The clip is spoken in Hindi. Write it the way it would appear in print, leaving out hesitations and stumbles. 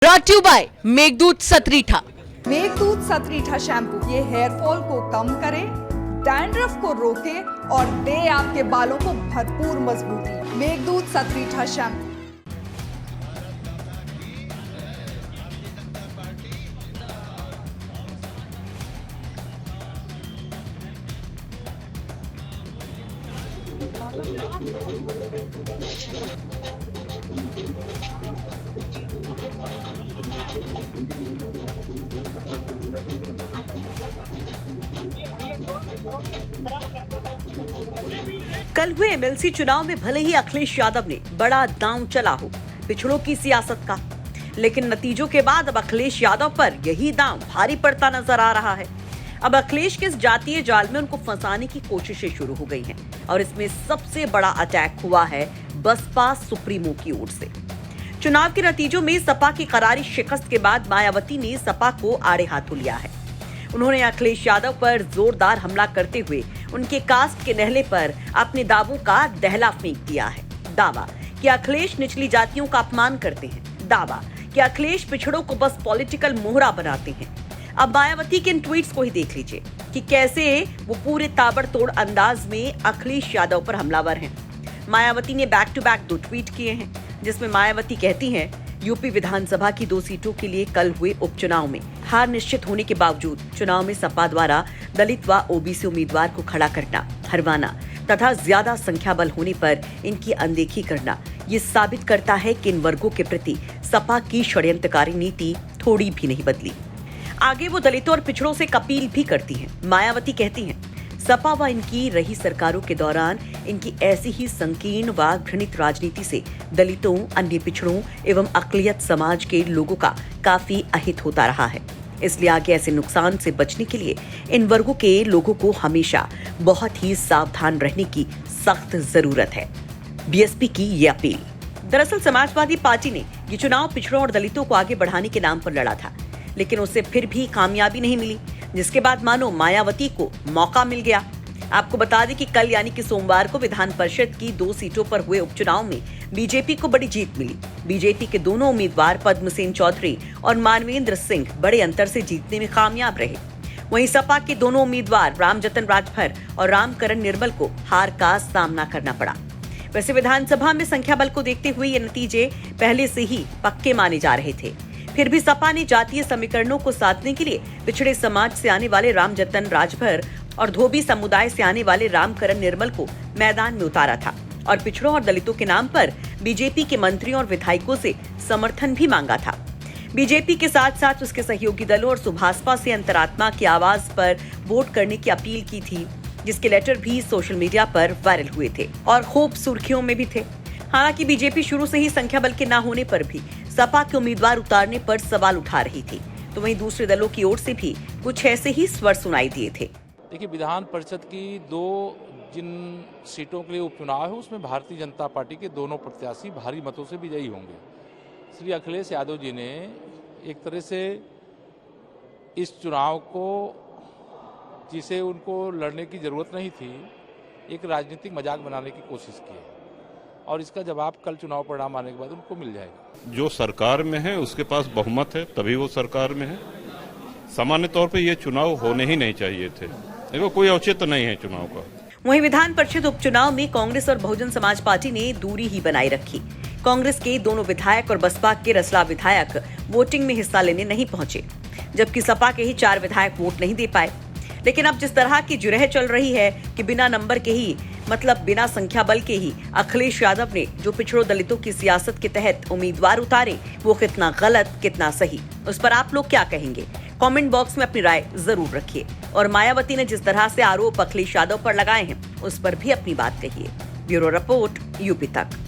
Brought you by Meghdoot Satritha. Meghdoot Satritha shampoo ये हेयर फॉल को कम करे, डैंड्रफ को रोके और दे आपके बालों को भरपूर मजबूती। मेघदूत सतरीठा शैम्पू। कल हुए एमएलसी चुनाव में भले ही अखिलेश यादव ने बड़ा दांव चला हो पिछड़ों की सियासत का, लेकिन नतीजों के बाद अब अखिलेश यादव पर यही दांव भारी पड़ता नजर आ रहा है। अब अखिलेश के इस जातीय जाल में उनको फंसाने की कोशिशें शुरू हो गई हैं और इसमें सबसे बड़ा अटैक हुआ है बसपा सुप्रीमो की ओर से। चुनाव के नतीजों में सपा की करारी शिकस्त के बाद मायावती ने सपा को आड़े हाथों लिया है। उन्होंने अखिलेश यादव पर जोरदार हमला करते हुए उनके कास्ट के नहले पर अपने दावों का दहला फेंक दिया है। दावा कि अखिलेश निचली जातियों का अपमान करते हैं। दावा कि अखिलेश पिछड़ों को बस पॉलिटिकल मोहरा बनाते हैं। अब मायावती के इन ट्वीट्स को ही देख लीजिए कि कैसे वो पूरे ताबड़तोड़ अंदाज में अखिलेश यादव पर हमलावर हैं। मायावती ने बैक टू बैक 2 ट्वीट किए हैं, जिसमें मायावती कहती हैं, यूपी विधानसभा की 2 सीटों के लिए कल हुए उपचुनाव में हार निश्चित होने के बावजूद चुनाव में सपा द्वारा दलित व ओबीसी उम्मीदवार को खड़ा करना, हरवाना तथा ज्यादा संख्या बल होने पर इनकी अनदेखी करना ये साबित करता है कि इन वर्गों के प्रति सपा की षड्यंत्रकारी नीति थोड़ी भी नहीं बदली। आगे वो दलितों और पिछड़ों से अपील भी करती हैं। मायावती कहती हैं, सपा व इनकी रही सरकारों के दौरान इनकी ऐसी ही संकीर्ण व घृणित राजनीति से दलितों, अन्य पिछड़ों एवं अकलियत समाज के लोगों का काफी अहित होता रहा है। इसलिए आगे ऐसे नुकसान से बचने के लिए इन वर्गों के लोगों को हमेशा बहुत ही सावधान रहने की सख्त जरूरत है। बीएसपी की ये अपील। दरअसल समाजवादी पार्टी ने ये चुनाव पिछड़ों और दलितों को आगे बढ़ाने के नाम पर लड़ा था, लेकिन उसे फिर भी कामयाबी नहीं मिली, जिसके बाद मानो मायावती को मौका मिल गया। आपको बता दें कि कल यानी कि सोमवार को विधान परिषद की 2 सीटों पर हुए उपचुनाव में बीजेपी को बड़ी जीत मिली। बीजेपी के दोनों उम्मीदवार पद्मसेन चौधरी और मानवेंद्र सिंह बड़े अंतर से जीतने में कामयाब रहे। वहीं सपा के दोनों उम्मीदवार रामजतन राजभर और रामकरण निर्मल को हार का सामना करना पड़ा। वैसे विधानसभा में संख्या बल को देखते हुए ये नतीजे पहले से ही पक्के माने जा रहे थे। फिर भी सपा ने जातीय समीकरणों को साधने के लिए पिछड़े समाज से आने वाले रामजतन राजभर और धोबी समुदाय से आने वाले रामकरण निर्मल को मैदान में उतारा था और पिछड़ों और दलितों के नाम पर बीजेपी के मंत्रियों और विधायकों से समर्थन भी मांगा था। बीजेपी के साथ साथ उसके सहयोगी दलों और सुभाषपा से अंतरात्मा की आवाज पर वोट करने की अपील की थी, जिसके लेटर भी सोशल मीडिया पर वायरल हुए थे और खूब सुर्खियों में भी थे। हालांकि बीजेपी शुरू से ही संख्या बल के न होने पर भी सपा के उम्मीदवार उतारने पर सवाल उठा रही थी, तो वहीं दूसरे दलों की ओर से भी कुछ ऐसे ही स्वर सुनाई दिए थे। देखिए, विधान परिषद की 2 जिन सीटों के लिए उपचुनाव है उसमें भारतीय जनता पार्टी के दोनों प्रत्याशी भारी मतों से विजयी होंगे। श्री अखिलेश यादव जी ने एक तरह से इस चुनाव को, जिसे उनको लड़ने की जरूरत नहीं थी, एक राजनीतिक मजाक बनाने की कोशिश की है और इसका जवाब कल चुनाव परिणाम आने के बाद उनको मिल जाएगा। जो सरकार में है उसके पास बहुमत है, तभी वो सरकार में है। सामान्य तौर पे ये चुनाव होने ही नहीं चाहिए थे। देखो, कोई औचित्य नहीं है चुनाव का। वहीं विधान परिषद उपचुनाव में कांग्रेस और बहुजन समाज पार्टी ने दूरी ही बनाए रखी। कांग्रेस के दोनों विधायक और बसपा के रसला विधायक वोटिंग में हिस्सा लेने नहीं पहुंचे, जबकि सपा के ही 4 विधायक वोट नहीं दे पाए। लेकिन अब जिस तरह की जुरह चल रही है कि बिना नंबर के ही, मतलब बिना संख्या बल के ही अखिलेश यादव ने जो पिछड़ों दलितों की सियासत के तहत उम्मीदवार उतारे, वो कितना गलत कितना सही, उस पर आप लोग क्या कहेंगे? कमेंट बॉक्स में अपनी राय जरूर रखिए और मायावती ने जिस तरह से आरोप अखिलेश यादव पर लगाए हैं उस पर भी अपनी बात कहिए। ब्यूरो रिपोर्ट, यूपी तक।